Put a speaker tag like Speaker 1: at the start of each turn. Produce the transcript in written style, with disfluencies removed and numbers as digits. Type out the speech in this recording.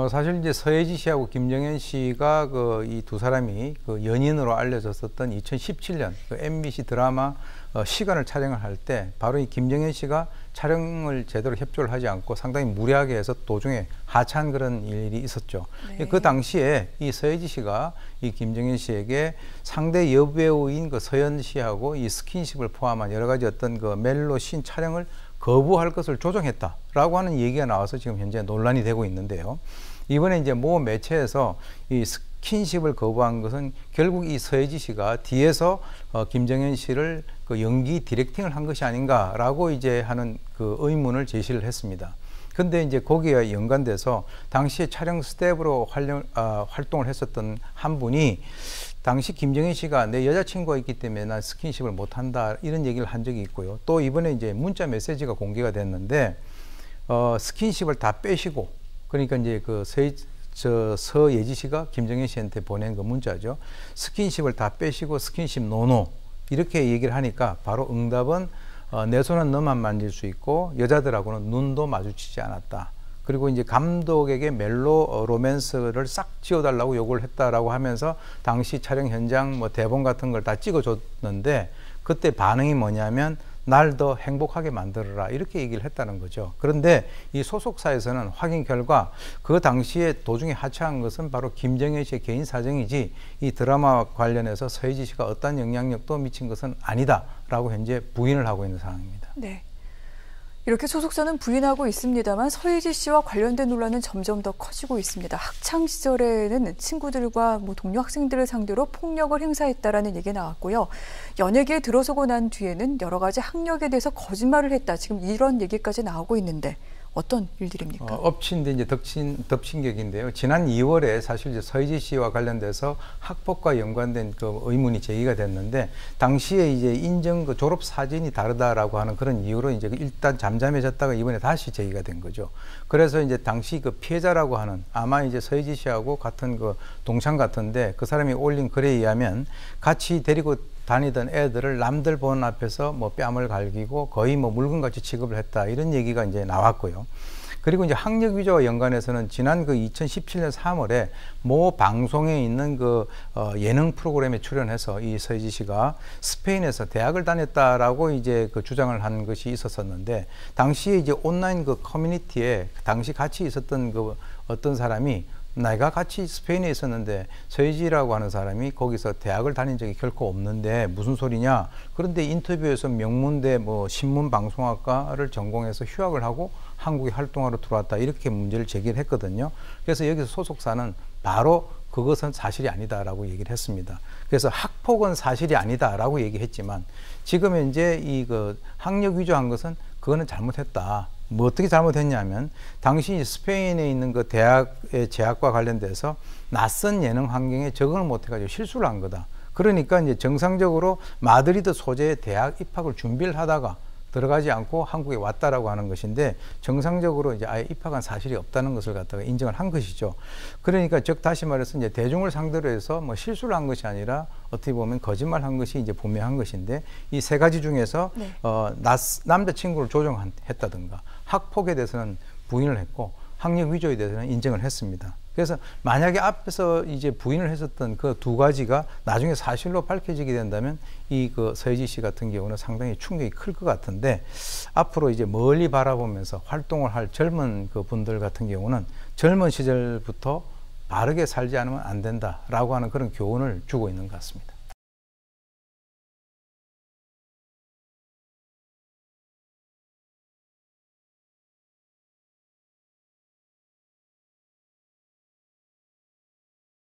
Speaker 1: 사실 이제 서예지 씨하고 김정현 씨가 이 두 사람이 연인으로 알려졌었던 2017년 MBC 드라마 시간을 촬영을 할 때 바로 이 김정현 씨가 촬영을 제대로 협조를 하지 않고 상당히 무리하게 해서 도중에 하차한 그런 일이 있었죠. 네. 그 당시에 이 서예지 씨가 이 김정현 씨에게 상대 여배우인 서연 씨하고 이 스킨십을 포함한 여러 가지 어떤 멜로 씬 촬영을 거부할 것을 조정했다라고 하는 얘기가 나와서 지금 현재 논란이 되고 있는데요. 이번에 이제 모 매체에서 이 스킨십을 거부한 것은 결국 이 서예지 씨가 뒤에서 김정현 씨를 연기 디렉팅을 한 것이 아닌가라고 이제 하는 의문을 제시를 했습니다. 근데 이제 거기에 연관돼서 당시에 촬영 스텝으로 활동을 했었던 한 분이 당시 김정현 씨가 내 여자친구가 있기 때문에 난 스킨십을 못한다 이런 얘기를 한 적이 있고요. 또 이번에 이제 문자 메시지가 공개가 됐는데 스킨십을 다 빼시고 그러니까 이제 서예지 씨가 김정현 씨한테 보낸 문자죠. 스킨십을 다 빼시고 스킨십 노노 이렇게 얘기를 하니까 바로 응답은 내 손은 너만 만질 수 있고 여자들하고는 눈도 마주치지 않았다. 그리고 이제 감독에게 멜로 로맨스를 싹 지워달라고 요구를 했다라고 하면서 당시 촬영 현장 대본 같은 걸 다 찍어줬는데 그때 반응이 뭐냐면 날 더 행복하게 만들어라 이렇게 얘기를 했다는 거죠. 그런데 이 소속사에서는 확인 결과 그 당시에 도중에 하차한 것은 바로 김정현 씨의 개인 사정이지 이 드라마 관련해서 서예지 씨가 어떤 영향력도 미친 것은 아니다라고 현재 부인을 하고 있는 상황입니다.
Speaker 2: 네. 이렇게 소속사는 부인하고 있습니다만 서예지 씨와 관련된 논란은 점점 더 커지고 있습니다. 학창 시절에는 친구들과 동료 학생들을 상대로 폭력을 행사했다라는 얘기가 나왔고요. 연예계에 들어서고 난 뒤에는 여러 가지 학력에 대해서 거짓말을 했다. 지금 이런 얘기까지 나오고 있는데 어떤 일들입니까?
Speaker 1: 엎친 데 이제 덮친 격인데요. 지난 2월에 사실 이제 서예지 씨와 관련돼서 학폭과 연관된 의문이 제기가 됐는데 당시에 이제 인정 졸업 사진이 다르다라고 하는 그런 이유로 이제 일단 잠잠해졌다가 이번에 다시 제기가 된 거죠. 그래서 이제 당시 피해자라고 하는 아마 이제 서예지 씨하고 같은 동창 같은데 그 사람이 올린 글에 의하면 같이 데리고 다니던 애들을 남들 보는 앞에서 뺨을 갈기고 거의 물건같이 취급을 했다 이런 얘기가 이제 나왔고요. 그리고 이제 학력 위조와 연관해서는 지난 2017년 3월에 모 방송에 있는 예능 프로그램에 출연해서 이 서예지 씨가 스페인에서 대학을 다녔다라고 이제 주장을 한 것이 있었었는데 당시에 이제 온라인 커뮤니티에 당시 같이 있었던 어떤 사람이 내가 같이 스페인에 있었는데 서예지라고 하는 사람이 거기서 대학을 다닌 적이 결코 없는데 무슨 소리냐. 그런데 인터뷰에서 명문대 신문방송학과를 전공해서 휴학을 하고 한국에 활동하러 들어왔다 이렇게 문제를 제기를 했거든요. 그래서 여기서 소속사는 바로 그것은 사실이 아니다라고 얘기를 했습니다. 그래서 학폭은 사실이 아니다라고 얘기했지만 지금 현재 학력 위조한 것은 그거는 잘못했다. 어떻게 잘못했냐면 당시 스페인에 있는 대학의 재학과 관련돼서 낯선 예능 환경에 적응을 못해가지고 실수를 한 거다. 그러니까 이제 정상적으로 마드리드 소재의 대학 입학을 준비를 하다가 들어가지 않고 한국에 왔다라고 하는 것인데 정상적으로 이제 아예 입학한 사실이 없다는 것을 갖다가 인정을 한 것이죠. 그러니까 즉 다시 말해서 이제 대중을 상대로 해서 실수를 한 것이 아니라 어떻게 보면 거짓말한 것이 이제 분명한 것인데 이 세 가지 중에서
Speaker 2: 네.
Speaker 1: 남자친구를 조종했다든가 학폭에 대해서는 부인을 했고 학력 위조에 대해서는 인정을 했습니다. 그래서 만약에 앞에서 이제 부인을 했었던 그 두 가지가 나중에 사실로 밝혀지게 된다면 이 서예지 씨 같은 경우는 상당히 충격이 클 것 같은데 앞으로 이제 멀리 바라보면서 활동을 할 젊은 분들 같은 경우는 젊은 시절부터 바르게 살지 않으면 안 된다라고 하는 그런 교훈을 주고 있는 것 같습니다.